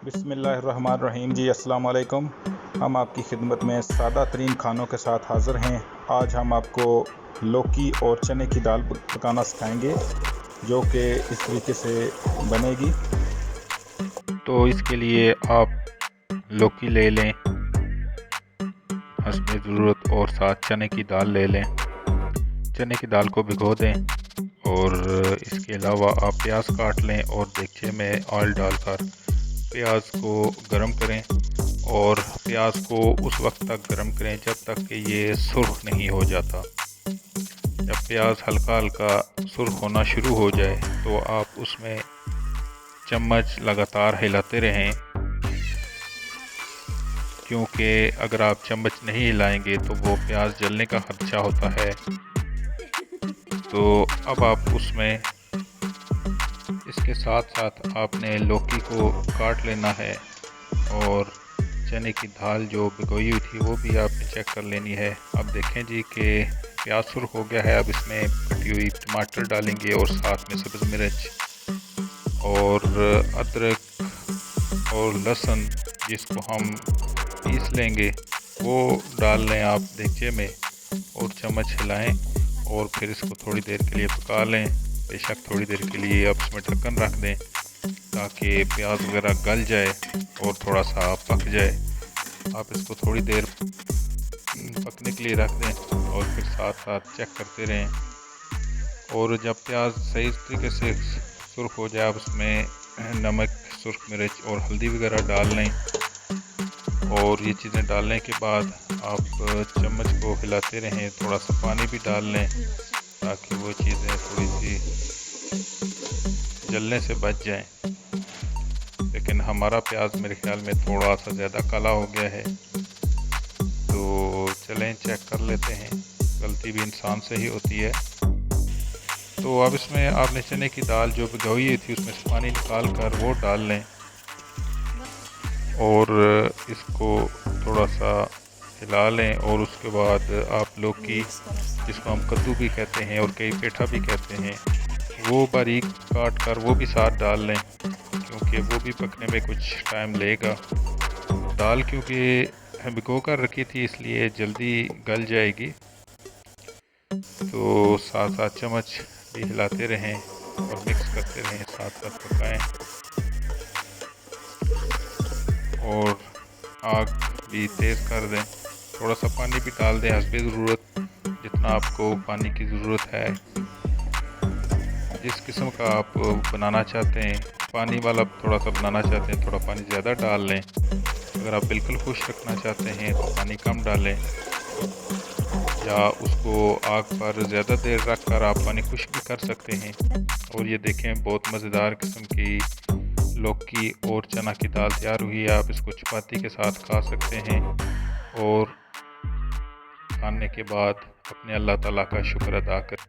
बिस्मिल्लाहिर्रहमानिर्रहीम जी, अस्सलाम वालेकुम। हम आपकी खिदमत में सादा तरीन खानों के साथ हाज़िर हैं। आज हम आपको लौकी और चने की दाल पकाना सिखाएंगे, जो कि इस तरीके से बनेगी। तो इसके लिए आप लौकी ले लें हस्बे ज़रूरत, और साथ चने की दाल ले लें। चने की दाल को भिगो दें, और इसके अलावा आप प्याज काट लें और देगचे में ऑयल डालकर प्याज को गरम करें। और प्याज को उस वक्त तक गरम करें जब तक कि ये सुर्ख नहीं हो जाता। जब प्याज हल्का हल्का सुर्ख होना शुरू हो जाए तो आप उसमें चम्मच लगातार हिलाते रहें, क्योंकि अगर आप चम्मच नहीं हिलाएंगे तो वो प्याज जलने का खदशा होता है। तो अब आप उसमें इसके साथ साथ आपने लौकी को काट लेना है, और चने की दाल जो भिगोई हुई थी वो भी आपने चेक कर लेनी है। अब देखें जी कि प्याज सुर्ख हो गया है। अब इसमें कटी हुई टमाटर डालेंगे और साथ में सब्ज़ मिर्च और अदरक और लहसुन, जिसको हम पीस लेंगे, वो डाल लें आप देगचे में और चम्मच हिलाएं, और फिर इसको थोड़ी देर के लिए पका लें। बेशक थोड़ी देर के लिए आप इसमें ढक्कन रख दें ताकि प्याज वगैरह गल जाए और थोड़ा सा पक जाए। आप इसको थोड़ी देर पकने के लिए रख दें और फिर साथ साथ चेक करते रहें। और जब प्याज सही तरीके से सुर्ख हो जाए, आप उसमें नमक, सुर्ख मिर्च और हल्दी वगैरह डाल लें। और ये चीज़ें डालने के बाद आप चम्मच को हिलाते रहें, थोड़ा सा पानी भी डाल लें ताकि वो चीज़ें थोड़ी सी जलने से बच जाएं। लेकिन हमारा प्याज मेरे ख्याल में थोड़ा सा ज़्यादा काला हो गया है, तो चलें चेक कर लेते हैं। गलती भी इंसान से ही होती है। तो अब इसमें आपने चने की दाल जो भिगोई थी उसमें से पानी निकाल कर वो डाल लें, और इसको थोड़ा सा हिला लें। और उसके बाद आप लौकी, जिसको हम कद्दू भी कहते हैं और कई पेठा भी कहते हैं, वो बारीक काट कर वो भी साथ डाल लें, क्योंकि वो भी पकने में कुछ टाइम लेगा। दाल क्योंकि भिगो कर रखी थी इसलिए जल्दी गल जाएगी। तो साथ साथ चम्मच भी हिलाते रहें और मिक्स करते रहें, साथ साथ पकाएं। और आग भी तेज़ कर दें। थोड़ा सा पानी भी डाल दें हस्बे ज़रूरत, जितना आपको पानी की ज़रूरत है। जिस किस्म का आप बनाना चाहते हैं, पानी वाला थोड़ा सा बनाना चाहते हैं, थोड़ा पानी ज़्यादा डाल लें। अगर आप बिल्कुल खुश्क रखना चाहते हैं तो पानी कम डालें, या उसको आग पर ज़्यादा देर रख कर आप पानी खुश्क भी कर सकते हैं। और ये देखें, बहुत मज़ेदार किस्म की लौकी और चना की दाल तैयार हुई है। आप इसको चपाती के साथ खा सकते हैं, और खाने के बाद अपने अल्लाह ताला का शुक्र अदा करें।